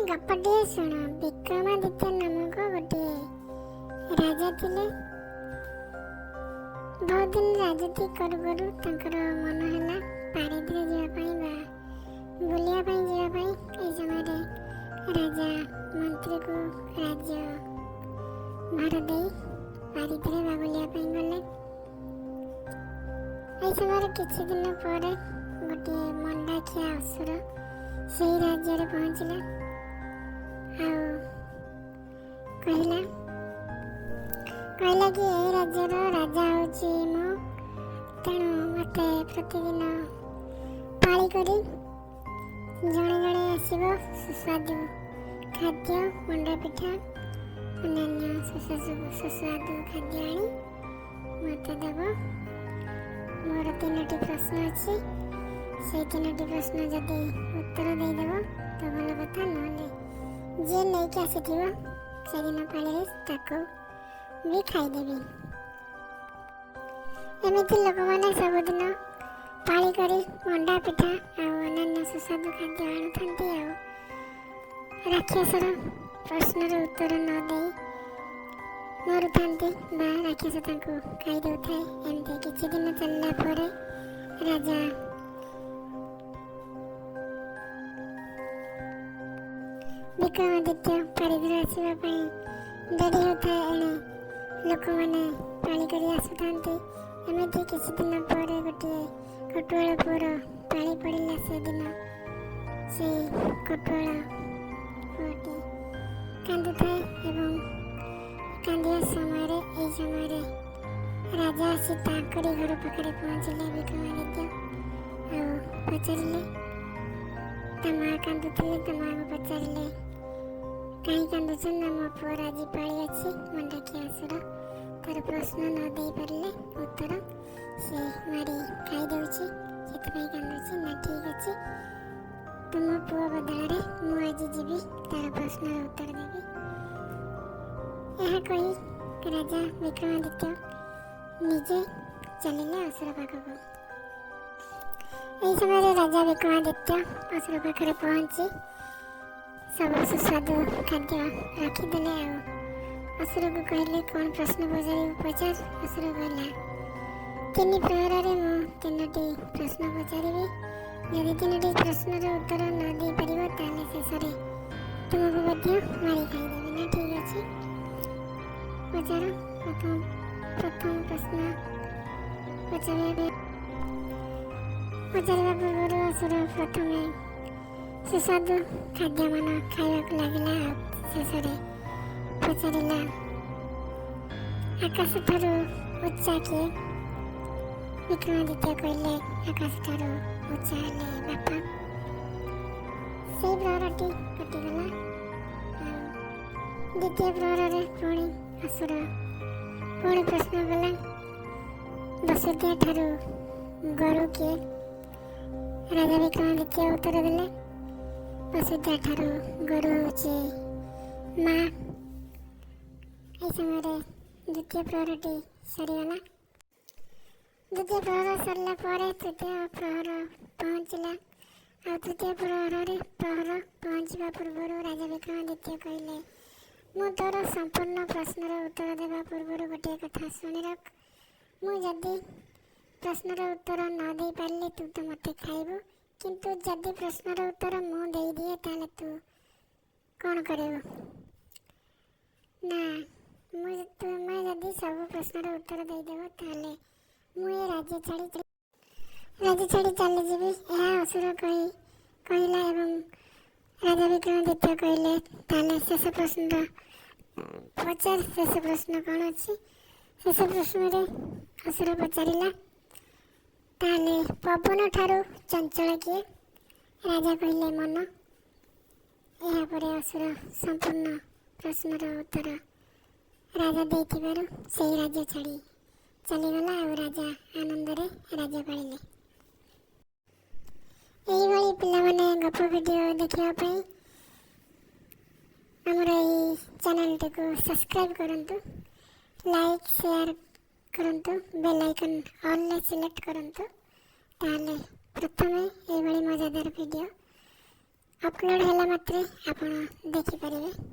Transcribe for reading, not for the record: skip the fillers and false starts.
गपटे शुण। विक्रमादित्य नामक गोटे राजा थिले। बहुत दिन राजती करू करू तांकर मन है पारिधि जावाई बा बुलिया जावाई। ए समय राजा मंत्री को राज्य भार दे पारिधि बा बुलिया गले। ए समय किछि दिन पर गोटे मंडाखिया असुर से राज्य रे पहुंचला कहला कि ए राज्यर राजा होची मो, तेणु मते प्रतिदिन पाली करी जड़े जड़े आसब सुस्वादु खाद्य मंडा पिठा अन्य सुस्वादु खाद्य आनी मत देव। मोर 3टी प्रश्न अच्छी से 3टी प्रश्न जदि उत्तर देदेव तो भल कथा, ना जी नहीं आसी से दिन पाली ताको भी खाईदेवी। एमती लोक मैंने सबुदिन पाली करी मंडा पिठा अन्य सुस्वादु खाद्य आणुथांती। राक्षसर प्रश्नर उत्तर न दे मरुथांती बा राक्षस तांको खाई देउथाए। एमती किछि दिन चलला परे राजा विक्रमादित्य पारिधि आसवा डेरी होता है। लोक मैंने पाली करी आसुथांती। एमती किछि दिन पर गोटे कटुआल पुअर पाली पड़िला। से दिन से कटुआल पुअटी कांदुथाए एवं कांदिया समय राजा आसी ताकरी घर पाखरे पहुंचले। विक्रमादित्य पचारिले ता माँ कांदुथिले। ता माँ को पचारिले कहीं कांदुछन ना मो पुअर आज पाली अच्छी मंडाखिया असुर। तार प्रश्न न दे पारे उत्तर से मारी खाई देउछि सेतपई कांदुछि। ना ठीक अछि तुम पुआ बदल मु आज जीवी तार प्रश्न उत्तर देवी। यह कही राजा विक्रमादित्य निजे चलिले असुर पाखक। एही समय राजा विक्रमादित्य असुर पाखरे पहुंची सब सुस्वादु खाद्य रखीदेले। असुर को कहले कौन प्रश्न पचार। असुर कहला 3 प्रहर मु 3टी प्रश्न पचारि। यदि 3टी प्रश्नर उत्तर न दे पारिबो ताले शेष तुमको मध्य मारी खाईदेवी। ना ठीक अछि पचार। प्रथम प्रश्न पचारिबा पूर्व असुर प्रथमे सुस्वादु खाद्य मान खाइबाक लागला। शेष पचारिला आकाश ठारू उच्चा किए। विक्रमादित्य कहले आकाश ठारू उच्चा हेले बापा। से प्रहरटी कटिगला। द्वितीय प्रहर पुणी असुर पुणी प्रश्न कला वसुदेव ठारू गरु किए। राजा विक्रमादित्य उत्तर देले वसुदेव ठारू गरु होची माँ। यह समय द्वितीय प्रहरटी सरीगला। द्वितीय प्रहर सरला पर तृतीय प्रहर पहुँचला। तृतीय प्रहर पहुँचवा पूर्व राजा विक्रमादित्य कहले मु तोर संपूर्ण प्रश्नर उत्तर देवा पूर्व गोटे कथा शुणी रख। मु जदि प्रश्नर उत्तर न दे पारे तू तो मते खाइबू, किंतु जदि प्रश्नर उत्तर मु दे दिए ताले तू कौन करेबू? ना तुम्हें जदि सब प्रश्नर उत्तर देदेव ताले मु ए राज्य छाड़ी चली जीवी। यह असुर कहला एवं राजा विक्रमादित्य कहले ताले शेष प्रश्न पचार। शेष प्रश्न कौन अच्छी? शेष प्रश्न रे असुर पचारिला ताले पवन ठारू चंचल किए? राजा कहले मन। यह पर असुर संपूर्ण प्रश्नर उत्तर राजा देथिबारु सेही राज्य छाड़ी चलीगला। और राजा आनंद रे राज्य पालिले। यही भली पिला माने गप वीडियो देखिया पई हमर ई चैनल को सब्सक्राइब करंतु, लाइक शेयर करंतु, बेल आइकन ऑल ले सिलेक्ट करंतु। ताले प्रथमे एही भली मजादार वीडियो ଅପଲୋଡ଼ ହେଲା ମାତ୍ରେ ଆପଣ ଦେଖିପାରିବେ।